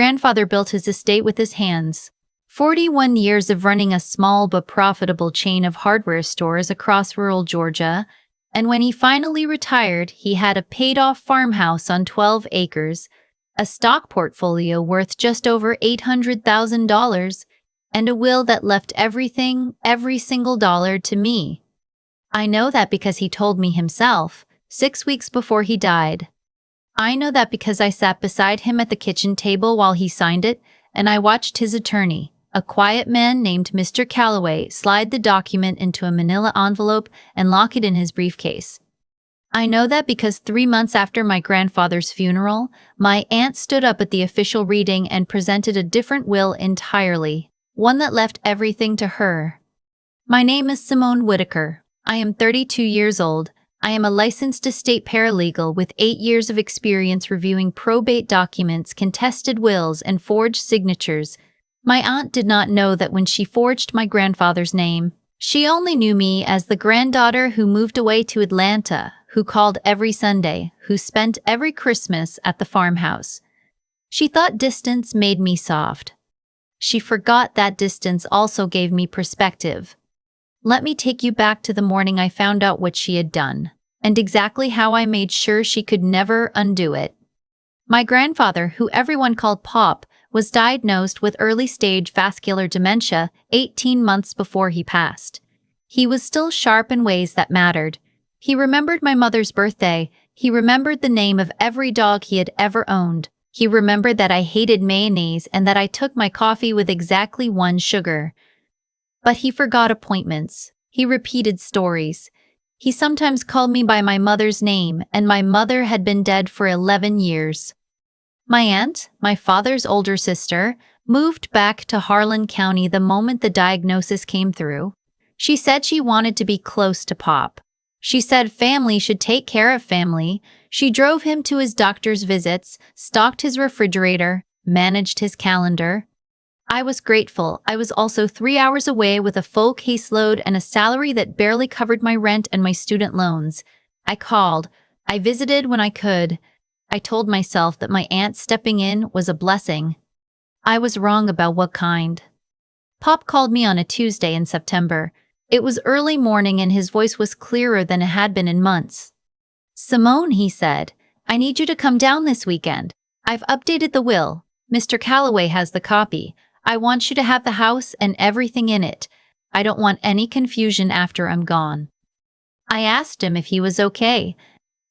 Grandfather built his estate with his hands. 41 years of running a small but profitable chain of hardware stores across rural Georgia, and when he finally retired, he had a paid-off farmhouse on 12 acres, a stock portfolio worth just over $800,000, and a will that left everything, every single dollar, to me. I know that because he told me himself, 6 weeks before he died. I know that because I sat beside him at the kitchen table while he signed it, and I watched his attorney, a quiet man named Mr. Calloway, slide the document into a manila envelope and lock it in his briefcase. I know that because 3 months after my grandfather's funeral, my aunt stood up at the official reading and presented a different will entirely, one that left everything to her. My name is Simone Whitaker. I am 32 years old. I am a licensed estate paralegal with 8 years of experience reviewing probate documents, contested wills, and forged signatures. My aunt did not know that when she forged my grandfather's name. She only knew me as the granddaughter who moved away to Atlanta, who called every Sunday, who spent every Christmas at the farmhouse. She thought distance made me soft. She forgot that distance also gave me perspective. Let me take you back to the morning I found out what she had done, and exactly how I made sure she could never undo it. My grandfather, who everyone called Pop, was diagnosed with early-stage vascular dementia 18 months before he passed. He was still sharp in ways that mattered. He remembered my mother's birthday. He remembered the name of every dog he had ever owned. He remembered that I hated mayonnaise and that I took my coffee with exactly 1 sugar. But he forgot appointments. He repeated stories. He sometimes called me by my mother's name, and my mother had been dead for 11 years. My aunt, my father's older sister, moved back to Harlan County the moment the diagnosis came through. She said she wanted to be close to Pop. She said family should take care of family. She drove him to his doctor's visits, stocked his refrigerator, managed his calendar. I was grateful. I was also 3 hours away with a full caseload and a salary that barely covered my rent and my student loans. I called. I visited when I could. I told myself that my aunt stepping in was a blessing. I was wrong about what kind. Pop called me on a Tuesday in September. It was early morning and his voice was clearer than it had been in months. "Simone," he said, "I need you to come down this weekend. I've updated the will. Mr. Calloway has the copy. I want you to have the house and everything in it. I don't want any confusion after I'm gone." I asked him if he was okay.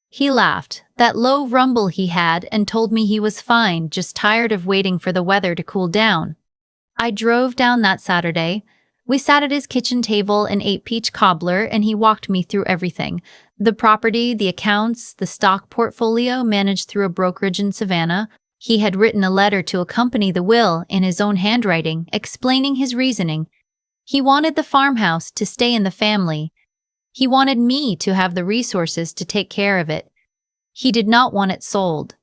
He laughed, that low rumble he had, and told me he was fine, just tired of waiting for the weather to cool down. I drove down that Saturday. We sat at his kitchen table and ate peach cobbler, and he walked me through everything. The property, the accounts, the stock portfolio managed through a brokerage in Savannah. He had written a letter to accompany the will in his own handwriting, explaining his reasoning. He wanted the farmhouse to stay in the family. He wanted me to have the resources to take care of it. He did not want it sold.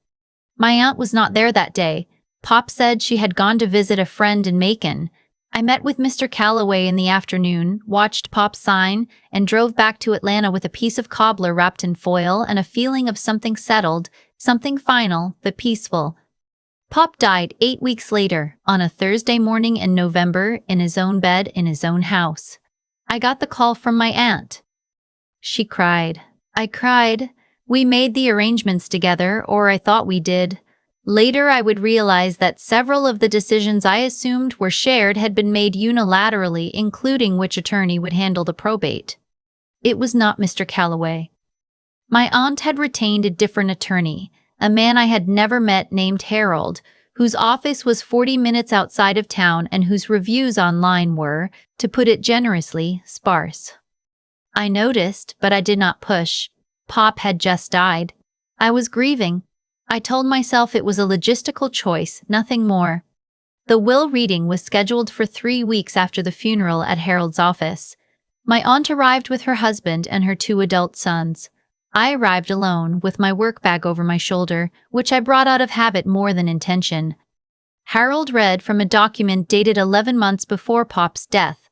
My aunt was not there that day. Pop said she had gone to visit a friend in Macon. I met with Mr. Calloway in the afternoon, watched Pop sign, and drove back to Atlanta with a piece of cobbler wrapped in foil and a feeling of something settled, something final, but peaceful. Pop died 8 weeks later, on a Thursday morning in November, in his own bed in his own house. I got the call from my aunt. She cried. I cried. We made the arrangements together, or I thought we did. Later I would realize that several of the decisions I assumed were shared had been made unilaterally, including which attorney would handle the probate. It was not Mr. Calloway. My aunt had retained a different attorney, a man I had never met named Harold, whose office was 40 minutes outside of town and whose reviews online were, to put it generously, sparse. I noticed, but I did not push. Pop had just died. I was grieving. I told myself it was a logistical choice, nothing more. The will reading was scheduled for 3 weeks after the funeral at Harold's office. My aunt arrived with her husband and her 2 adult sons. I arrived alone, with my work bag over my shoulder, which I brought out of habit more than intention. Harold read from a document dated 11 months before Pop's death.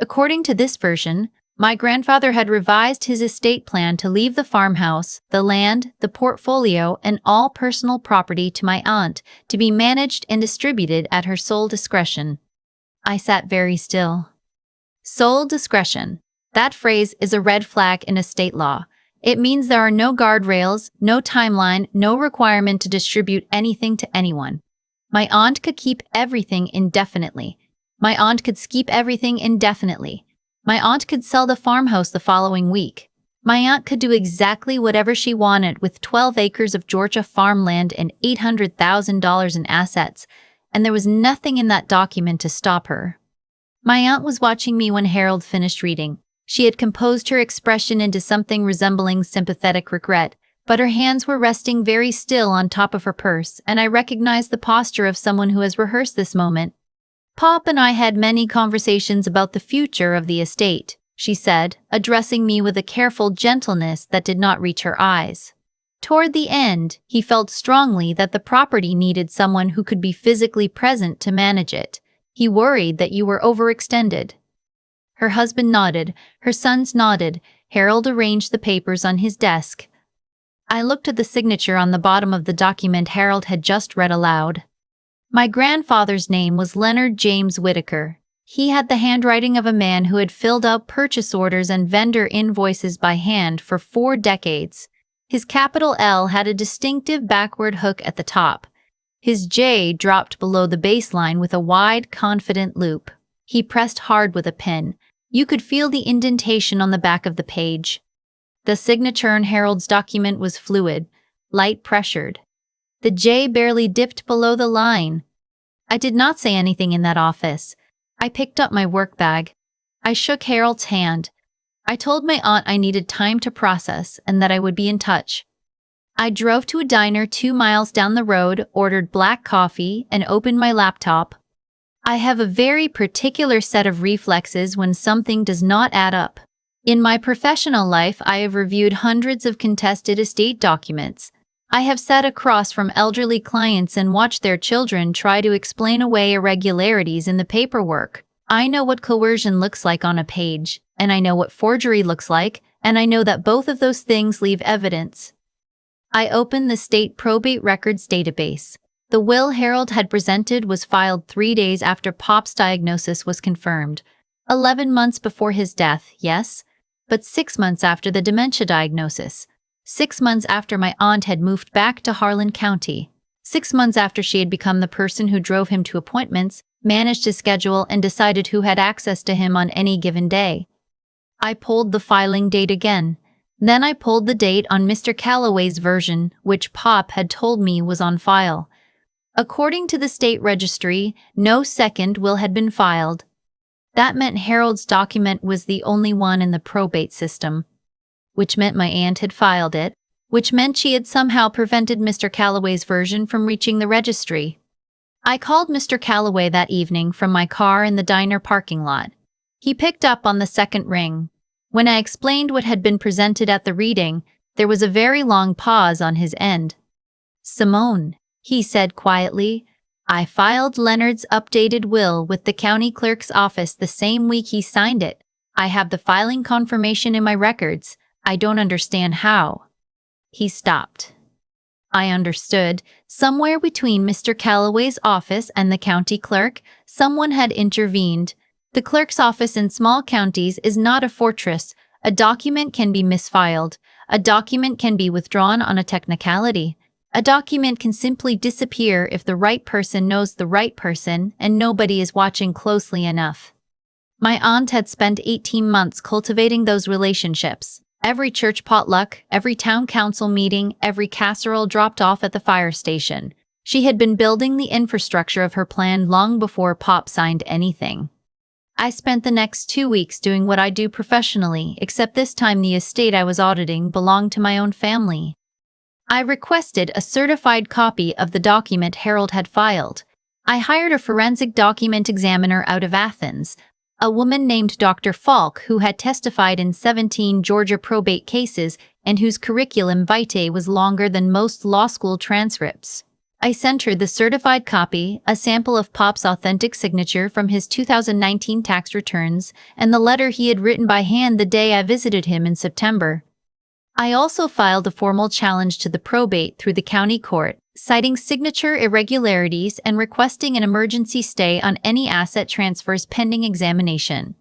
According to this version, My grandfather had revised his estate plan to leave the farmhouse, the land, the portfolio, and all personal property to my aunt, to be managed and distributed at her sole discretion. I sat very still. Sole discretion. That phrase is a red flag in estate law. It means there are no guardrails, no timeline, no requirement to distribute anything to anyone. My aunt could keep everything indefinitely. My aunt could keep everything indefinitely. My aunt could sell the farmhouse the following week. My aunt could do exactly whatever she wanted with 12 acres of Georgia farmland and $800,000 in assets, and there was nothing in that document to stop her. My aunt was watching me when Harold finished reading. She had composed her expression into something resembling sympathetic regret, but her hands were resting very still on top of her purse, and I recognized the posture of someone who has rehearsed this moment. "Pop and I had many conversations about the future of the estate," she said, addressing me with a careful gentleness that did not reach her eyes. Toward the end, he felt strongly that the property needed someone who could be physically present to manage it. He worried that you were overextended. Her husband nodded, her sons nodded. Harold arranged the papers on his desk. I looked at the signature on the bottom of the document Harold had just read aloud. My grandfather's name was Leonard James Whitaker. He had the handwriting of a man who had filled out purchase orders and vendor invoices by hand for 4 decades. His capital L had a distinctive backward hook at the top. His J dropped below the baseline with a wide, confident loop. He pressed hard with a pen. You could feel the indentation on the back of the page. The signature on Harold's document was fluid, light-pressured. The J barely dipped below the line. I did not say anything in that office. I picked up my work bag. I shook Harold's hand. I told my aunt I needed time to process and that I would be in touch. I drove to a diner 2 miles down the road, ordered black coffee, and opened my laptop. I have a very particular set of reflexes when something does not add up. In my professional life, I have reviewed hundreds of contested estate documents. I have sat across from elderly clients and watched their children try to explain away irregularities in the paperwork. I know what coercion looks like on a page, and I know what forgery looks like, and I know that both of those things leave evidence. I opened the state probate records database. The will Harold had presented was filed 3 days after Pop's diagnosis was confirmed. 11 months before his death, yes, but 6 months after the dementia diagnosis. 6 months after my aunt had moved back to Harlan County. 6 months after she had become the person who drove him to appointments, managed his schedule, and decided who had access to him on any given day. I pulled the filing date again. Then I pulled the date on Mr. Calloway's version, which Pop had told me was on file. According to the state registry, no second will had been filed. That meant Harold's document was the only one in the probate system, which meant my aunt had filed it, which meant she had somehow prevented Mr. Calloway's version from reaching the registry. I called Mr. Calloway that evening from my car in the diner parking lot. He picked up on the second ring. When I explained what had been presented at the reading, there was a very long pause on his end. "Simone," he said quietly, "I filed Leonard's updated will with the county clerk's office the same week he signed it. I have the filing confirmation in my records. I don't understand how." He stopped. I understood. Somewhere between Mr. Calloway's office and the county clerk, someone had intervened. The clerk's office in small counties is not a fortress. A document can be misfiled. A document can be withdrawn on a technicality. A document can simply disappear if the right person knows the right person and nobody is watching closely enough. My aunt had spent 18 months cultivating those relationships. Every church potluck, every town council meeting, every casserole dropped off at the fire station. She had been building the infrastructure of her plan long before Pop signed anything. I spent the next 2 weeks doing what I do professionally, except this time the estate I was auditing belonged to my own family. I requested a certified copy of the document Harold had filed. I hired a forensic document examiner out of Athens, a woman named Dr. Falk who had testified in 17 Georgia probate cases and whose curriculum vitae was longer than most law school transcripts. I sent her the certified copy, a sample of Pop's authentic signature from his 2019 tax returns, and the letter he had written by hand the day I visited him in September. I also filed a formal challenge to the probate through the county court, citing signature irregularities and requesting an emergency stay on any asset transfers pending examination.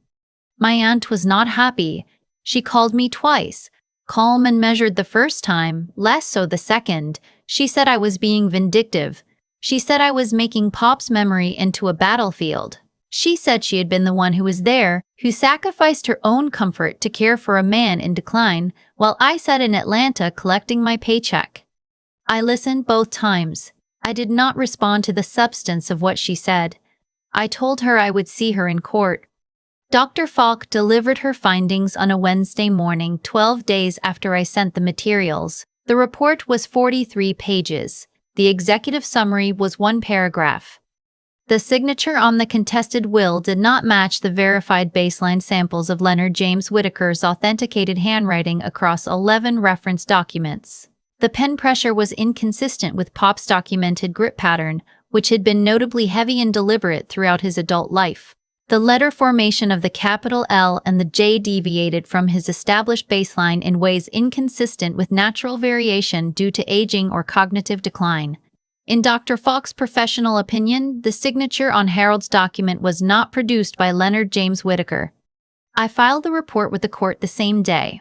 My aunt was not happy. She called me twice, calm and measured the first time, less so the second. She said I was being vindictive. She said I was making Pop's memory into a battlefield. She said she had been the one who was there, who sacrificed her own comfort to care for a man in decline, while I sat in Atlanta collecting my paycheck. I listened both times. I did not respond to the substance of what she said. I told her I would see her in court. Dr. Falk delivered her findings on a Wednesday morning, 12 days after I sent the materials. The report was 43 pages. The executive summary was one paragraph. The signature on the contested will did not match the verified baseline samples of Leonard James Whitaker's authenticated handwriting across 11 reference documents. The pen pressure was inconsistent with Pop's documented grip pattern, which had been notably heavy and deliberate throughout his adult life. The letter formation of the capital L and the J deviated from his established baseline in ways inconsistent with natural variation due to aging or cognitive decline. In Dr. Falk's professional opinion, the signature on Harold's document was not produced by Leonard James Whitaker. I filed the report with the court the same day.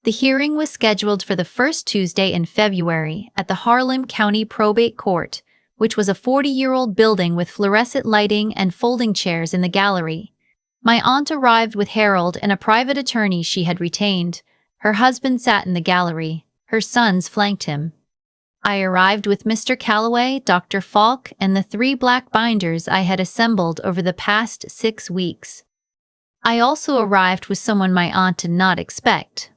The hearing was scheduled for the first Tuesday in February at the Harlan County Probate Court, which was a 40-year-old building with fluorescent lighting and folding chairs in the gallery. My aunt arrived with Harold and a private attorney she had retained. Her husband sat in the gallery. Her sons flanked him. I arrived with Mr. Calloway, Dr. Falk, and the 3 black binders I had assembled over the past 6 weeks. I also arrived with someone my aunt did not expect.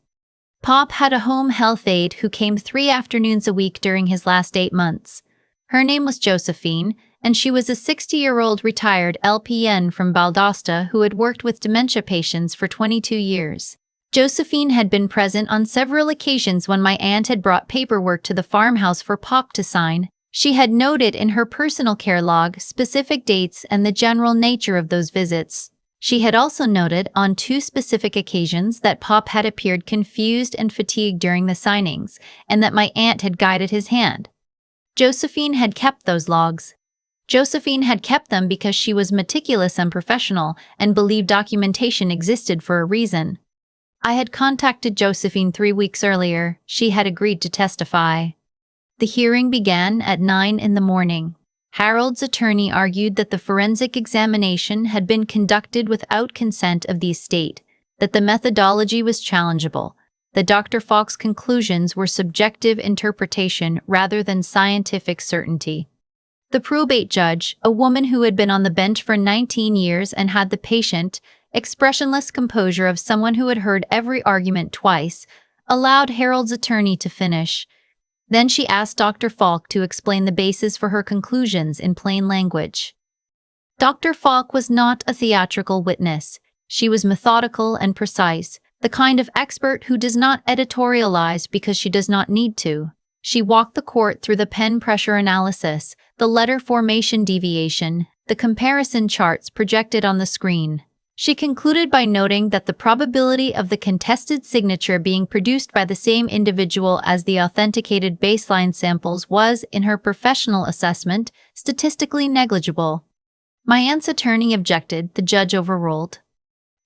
Pop had a home health aide who came 3 afternoons a week during his last 8 months. Her name was Josephine, and she was a 60-year-old retired LPN from Valdosta who had worked with dementia patients for 22 years. Josephine had been present on several occasions when my aunt had brought paperwork to the farmhouse for Pop to sign. She had noted in her personal care log specific dates and the general nature of those visits. She had also noted on 2 specific occasions that Pop had appeared confused and fatigued during the signings, and that my aunt had guided his hand. Josephine had kept those logs. Josephine had kept them because she was meticulous and professional and believed documentation existed for a reason. I had contacted Josephine 3 weeks earlier. She had agreed to testify. The hearing began at 9 in the morning. Harold's attorney argued that the forensic examination had been conducted without consent of the estate, that the methodology was challengeable, that Dr. Falk's conclusions were subjective interpretation rather than scientific certainty. The probate judge, a woman who had been on the bench for 19 years and had the patient, expressionless composure of someone who had heard every argument twice, allowed Harold's attorney to finish. Then she asked Dr. Falk to explain the basis for her conclusions in plain language. Dr. Falk was not a theatrical witness. She was methodical and precise, the kind of expert who does not editorialize because she does not need to. She walked the court through the pen pressure analysis, the letter formation deviation, the comparison charts projected on the screen. She concluded by noting that the probability of the contested signature being produced by the same individual as the authenticated baseline samples was, in her professional assessment, statistically negligible. My aunt's attorney objected. The judge overruled.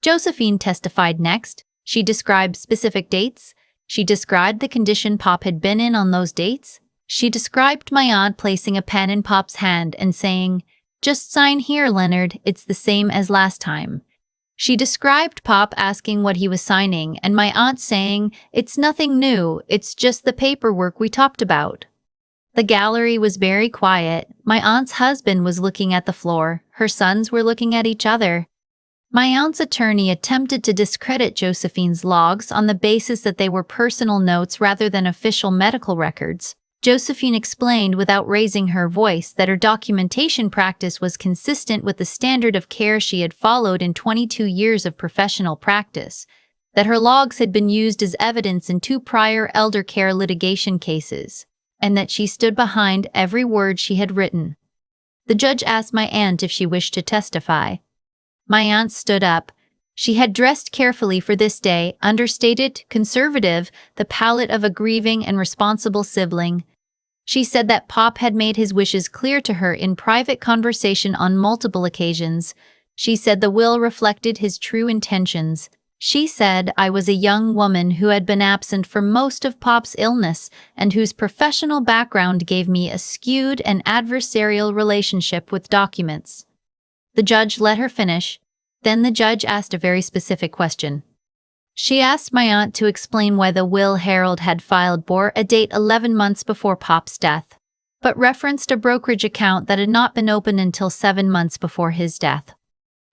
Josephine testified next. She described specific dates. She described the condition Pop had been in on those dates. She described my aunt placing a pen in Pop's hand and saying, "Just sign here, Leonard, it's the same as last time." She described Pop asking what he was signing and my aunt saying, "It's nothing new, it's just the paperwork we talked about." The gallery was very quiet. My aunt's husband was looking at the floor. Her sons were looking at each other. My aunt's attorney attempted to discredit Josephine's logs on the basis that they were personal notes rather than official medical records. Josephine explained without raising her voice that her documentation practice was consistent with the standard of care she had followed in 22 years of professional practice, that her logs had been used as evidence in 2 prior elder care litigation cases, and that she stood behind every word she had written. The judge asked my aunt if she wished to testify. My aunt stood up. She had dressed carefully for this day, understated, conservative, the palette of a grieving and responsible sibling. She said that Pop had made his wishes clear to her in private conversation on multiple occasions. She said the will reflected his true intentions. She said I was a young woman who had been absent for most of Pop's illness and whose professional background gave me a skewed and adversarial relationship with documents. The judge let her finish. Then the judge asked a very specific question. She asked my aunt to explain why the will Harold had filed bore a date 11 months before Pop's death, but referenced a brokerage account that had not been opened until 7 months before his death.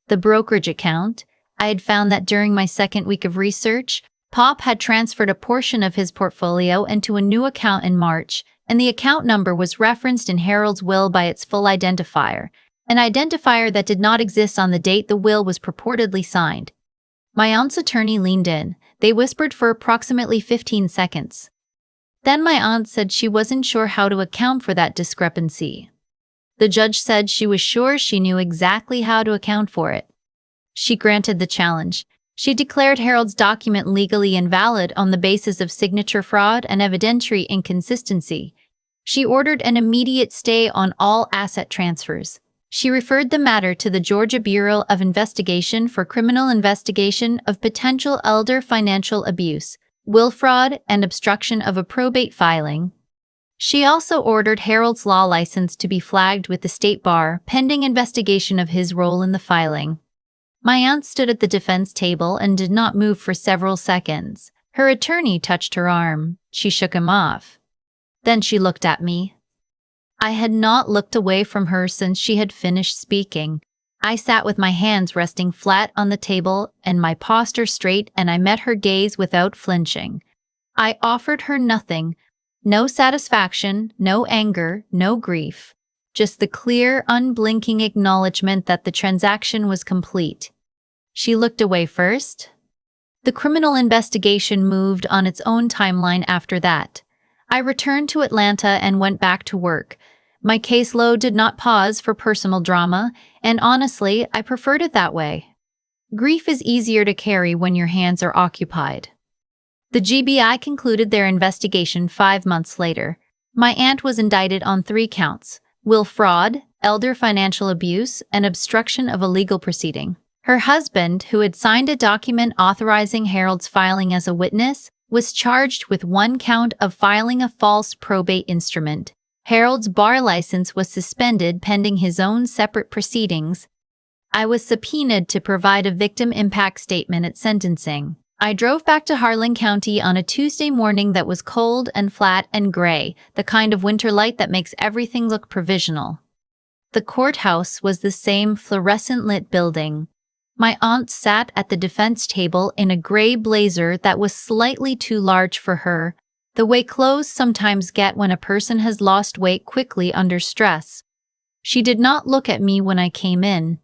The brokerage account? I had found that during my second week of research, Pop had transferred a portion of his portfolio into a new account in March, and the account number was referenced in Harold's will by its full identifier, an identifier that did not exist on the date the will was purportedly signed. My aunt's attorney leaned in. They whispered for approximately 15 seconds. Then my aunt said she wasn't sure how to account for that discrepancy. The judge said she was sure she knew exactly how to account for it. She granted the challenge. She declared Harold's document legally invalid on the basis of signature fraud and evidentiary inconsistency. She ordered an immediate stay on all asset transfers. She referred the matter to the Georgia Bureau of Investigation for criminal investigation of potential elder financial abuse, will fraud, and obstruction of a probate filing. She also ordered Harold's law license to be flagged with the state bar pending investigation of his role in the filing. My aunt stood at the defense table and did not move for several seconds. Her attorney touched her arm. She shook him off. Then she looked at me. I had not looked away from her since she had finished speaking. I sat with my hands resting flat on the table and my posture straight, and I met her gaze without flinching. I offered her nothing. No satisfaction, no anger, no grief. Just the clear, unblinking acknowledgement that the transaction was complete. She looked away first. The criminal investigation moved on its own timeline after that. I returned to Atlanta and went back to work. My caseload did not pause for personal drama, and honestly, I preferred it that way. Grief is easier to carry when your hands are occupied. The GBI concluded their investigation 5 months later. My aunt was indicted on 3 counts: will fraud, elder financial abuse, and obstruction of a legal proceeding. Her husband, who had signed a document authorizing Harold's filing as a witness, was charged with 1 count of filing a false probate instrument. Harold's bar license was suspended pending his own separate proceedings. I was subpoenaed to provide a victim impact statement at sentencing. I drove back to Harlan County on a Tuesday morning that was cold and flat and gray, the kind of winter light that makes everything look provisional. The courthouse was the same fluorescent-lit building. My aunt sat at the defense table in a gray blazer that was slightly too large for her, the way clothes sometimes get when a person has lost weight quickly under stress. She did not look at me when I came in.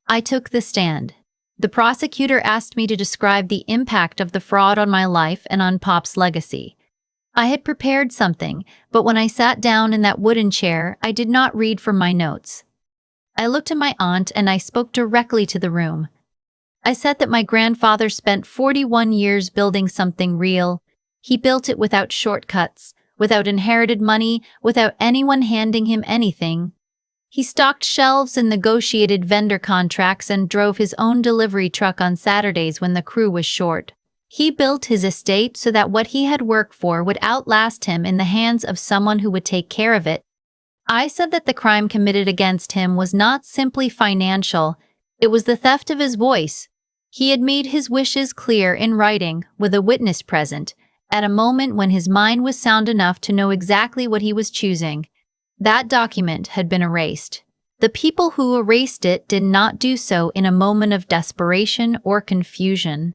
I took the stand. The prosecutor asked me to describe the impact of the fraud on my life and on Pop's legacy. I had prepared something, but when I sat down in that wooden chair, I did not read from my notes. I looked at my aunt and I spoke directly to the room. I said that my grandfather spent 41 years building something real. He built it without shortcuts, without inherited money, without anyone handing him anything. He stocked shelves and negotiated vendor contracts and drove his own delivery truck on Saturdays when the crew was short. He built his estate so that what he had worked for would outlast him in the hands of someone who would take care of it. I said that the crime committed against him was not simply financial, it was the theft of his voice. He had made his wishes clear in writing, with a witness present, at a moment when his mind was sound enough to know exactly what he was choosing. That document had been erased. The people who erased it did not do so in a moment of desperation or confusion.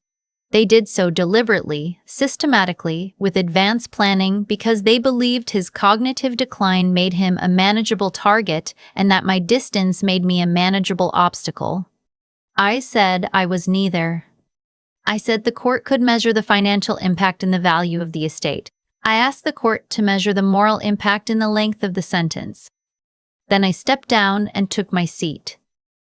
They did so deliberately, systematically, with advanced planning because they believed his cognitive decline made him a manageable target and that my distance made me a manageable obstacle. I said I was neither. I said the court could measure the financial impact and the value of the estate. I asked the court to measure the moral impact in the length of the sentence. Then I stepped down and took my seat.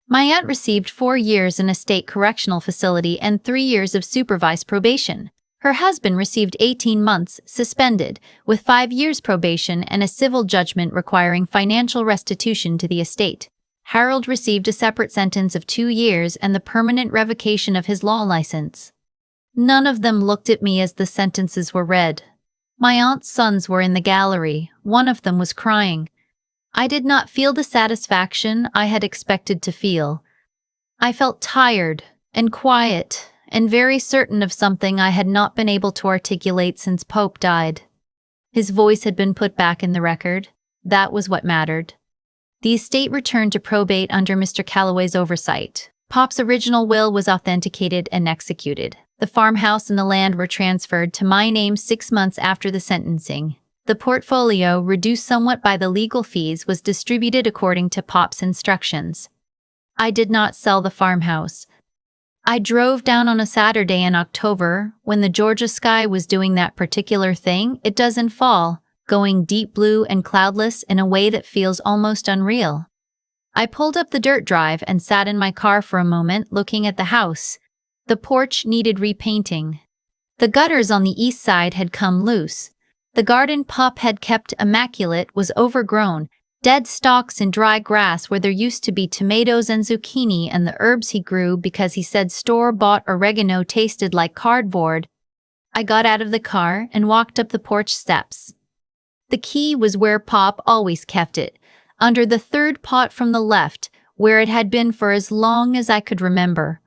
My aunt received 4 years in a state correctional facility and 3 years of supervised probation. Her husband received 18 months suspended, with 5 years probation and a civil judgment requiring financial restitution to the estate. Harold received a separate sentence of 2 years and the permanent revocation of his law license. None of them looked at me as the sentences were read. My aunt's sons were in the gallery. One of them was crying. I did not feel the satisfaction I had expected to feel. I felt tired and quiet and very certain of something I had not been able to articulate since Pope died. His voice had been put back in the record. That was what mattered. The estate returned to probate under Mr. Calloway's oversight. Pop's original will was authenticated and executed. The farmhouse and the land were transferred to my name 6 months after the sentencing. The portfolio, reduced somewhat by the legal fees, was distributed according to Pop's instructions. I did not sell the farmhouse. I drove down on a Saturday in October when the Georgia sky was doing that particular thing it does in fall, going deep blue and cloudless in a way that feels almost unreal. I pulled up the dirt drive and sat in my car for a moment looking at the house. The porch needed repainting. The gutters on the east side had come loose. The garden Pop had kept immaculate was overgrown, dead stalks and dry grass where there used to be tomatoes and zucchini, and the herbs he grew because he said store-bought oregano tasted like cardboard. I got out of the car and walked up the porch steps. The key was where Pop always kept it, under the third pot from the left, where it had been for as long as I could remember.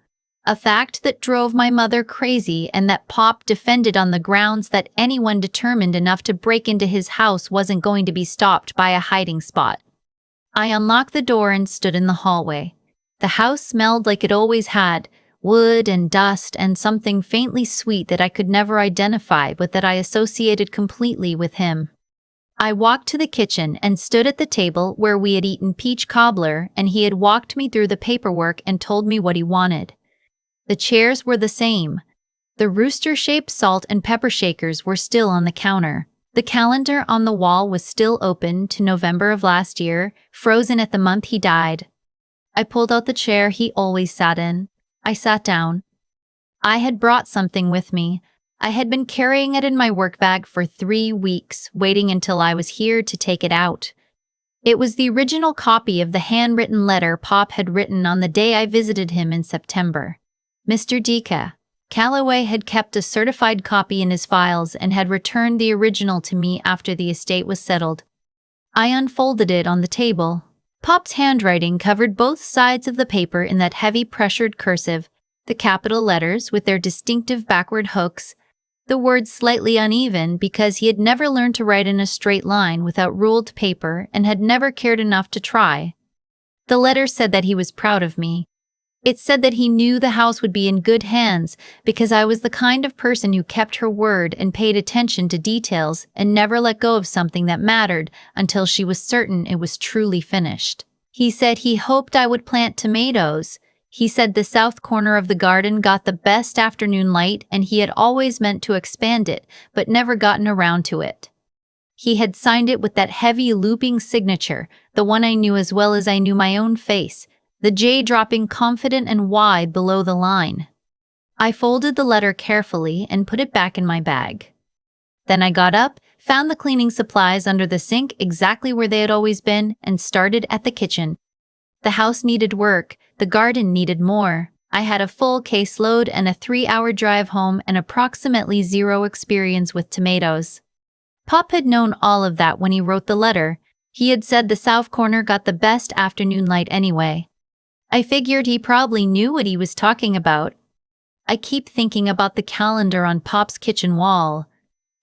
A fact that drove my mother crazy, and that Pop defended on the grounds that anyone determined enough to break into his house wasn't going to be stopped by a hiding spot. I unlocked the door and stood in the hallway. The house smelled like it always had, wood and dust and something faintly sweet that I could never identify but that I associated completely with him. I walked to the kitchen and stood at the table where we had eaten peach cobbler, and he had walked me through the paperwork and told me what he wanted. The chairs were the same. The rooster-shaped salt and pepper shakers were still on the counter. The calendar on the wall was still open to November of last year, frozen at the month he died. I pulled out the chair he always sat in. I sat down. I had brought something with me. I had been carrying it in my work bag for 3 weeks, waiting until I was here to take it out. It was the original copy of the handwritten letter Pop had written on the day I visited him in September. Mr. Dika. Calloway had kept a certified copy in his files and had returned the original to me after the estate was settled. I unfolded it on the table. Pop's handwriting covered both sides of the paper in that heavy pressured cursive, the capital letters with their distinctive backward hooks, the words slightly uneven because he had never learned to write in a straight line without ruled paper and had never cared enough to try. The letter said that he was proud of me. It said that he knew the house would be in good hands because I was the kind of person who kept her word and paid attention to details and never let go of something that mattered until she was certain it was truly finished. He said he hoped I would plant tomatoes. He said the south corner of the garden got the best afternoon light and he had always meant to expand it, but never gotten around to it. He had signed it with that heavy looping signature, the one I knew as well as I knew my own face, the J dropping confident and wide below the line. I folded the letter carefully and put it back in my bag. Then I got up, found the cleaning supplies under the sink exactly where they had always been, and started at the kitchen. The house needed work, the garden needed more. I had a full caseload and a 3-hour drive home and approximately 0 experience with tomatoes. Pop had known all of that when he wrote the letter. He had said the south corner got the best afternoon light anyway. I figured he probably knew what he was talking about. I keep thinking about the calendar on Pop's kitchen wall.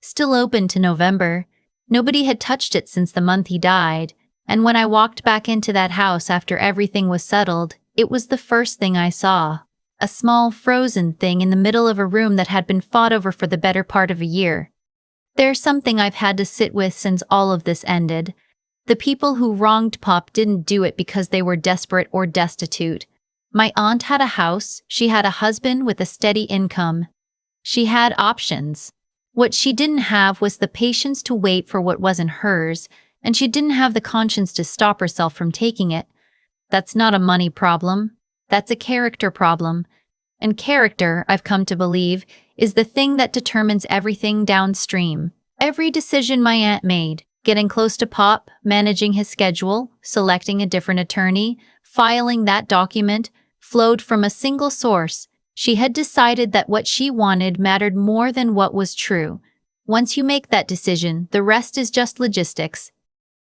Still open to November. Nobody had touched it since the month he died, and when I walked back into that house after everything was settled, it was the first thing I saw. A small frozen thing in the middle of a room that had been fought over for the better part of a year. There's something I've had to sit with since all of this ended. The people who wronged Pop didn't do it because they were desperate or destitute. My aunt had a house, she had a husband with a steady income. She had options. What she didn't have was the patience to wait for what wasn't hers, and she didn't have the conscience to stop herself from taking it. That's not a money problem. That's a character problem. And character, I've come to believe, is the thing that determines everything downstream. Every decision my aunt made, getting close to Pop, managing his schedule, selecting a different attorney, filing that document, flowed from a single source. She had decided that what she wanted mattered more than what was true. Once you make that decision, the rest is just logistics.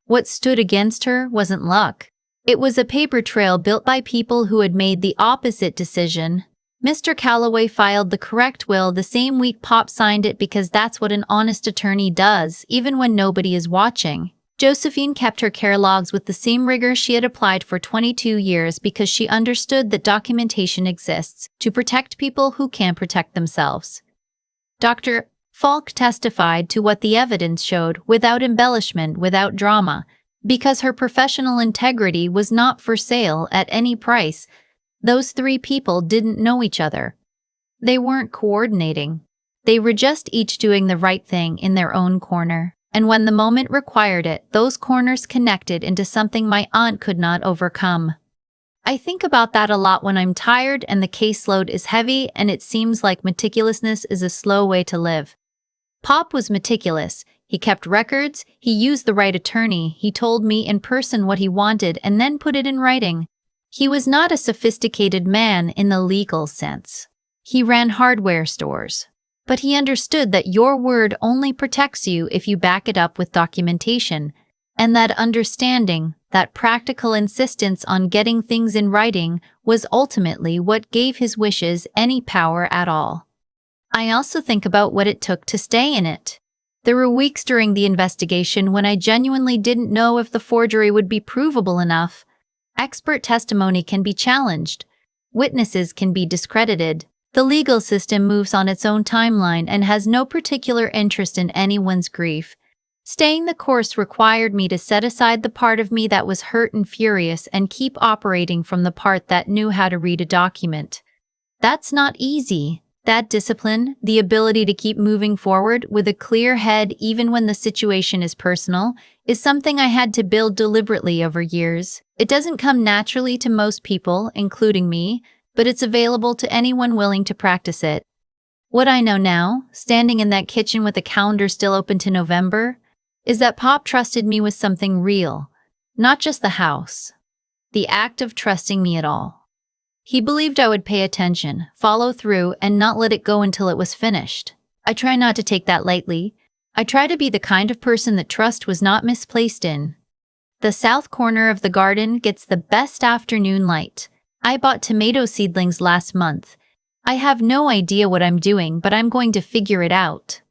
What stood against her wasn't luck. It was a paper trail built by people who had made the opposite decision. Mr. Calloway filed the correct will the same week Pop signed it because that's what an honest attorney does, even when nobody is watching. Josephine kept her care logs with the same rigor she had applied for 22 years because she understood that documentation exists to protect people who can't protect themselves. Dr. Falk testified to what the evidence showed without embellishment, without drama, because her professional integrity was not for sale at any price. Those three people didn't know each other. They weren't coordinating. They were just each doing the right thing in their own corner. And when the moment required it, those corners connected into something my aunt could not overcome. I think about that a lot when I'm tired and the caseload is heavy and it seems like meticulousness is a slow way to live. Pop was meticulous. He kept records, he used the right attorney, he told me in person what he wanted and then put it in writing. He was not a sophisticated man in the legal sense. He ran hardware stores. But he understood that your word only protects you if you back it up with documentation, and that understanding, that practical insistence on getting things in writing, was ultimately what gave his wishes any power at all. I also think about what it took to stay in it. There were weeks during the investigation when I genuinely didn't know if the forgery would be provable enough. Expert testimony can be challenged. Witnesses can be discredited. The legal system moves on its own timeline and has no particular interest in anyone's grief. Staying the course required me to set aside the part of me that was hurt and furious and keep operating from the part that knew how to read a document. That's not easy. That discipline, the ability to keep moving forward with a clear head even when the situation is personal, is something I had to build deliberately over years. It doesn't come naturally to most people, including me, but it's available to anyone willing to practice it. What I know now, standing in that kitchen with the calendar still open to November, is that Pop trusted me with something real, not just the house. The act of trusting me at all. He believed I would pay attention, follow through, and not let it go until it was finished. I try not to take that lightly. I try to be the kind of person that trust was not misplaced in. The south corner of the garden gets the best afternoon light. I bought tomato seedlings last month. I have no idea what I'm doing, but I'm going to figure it out.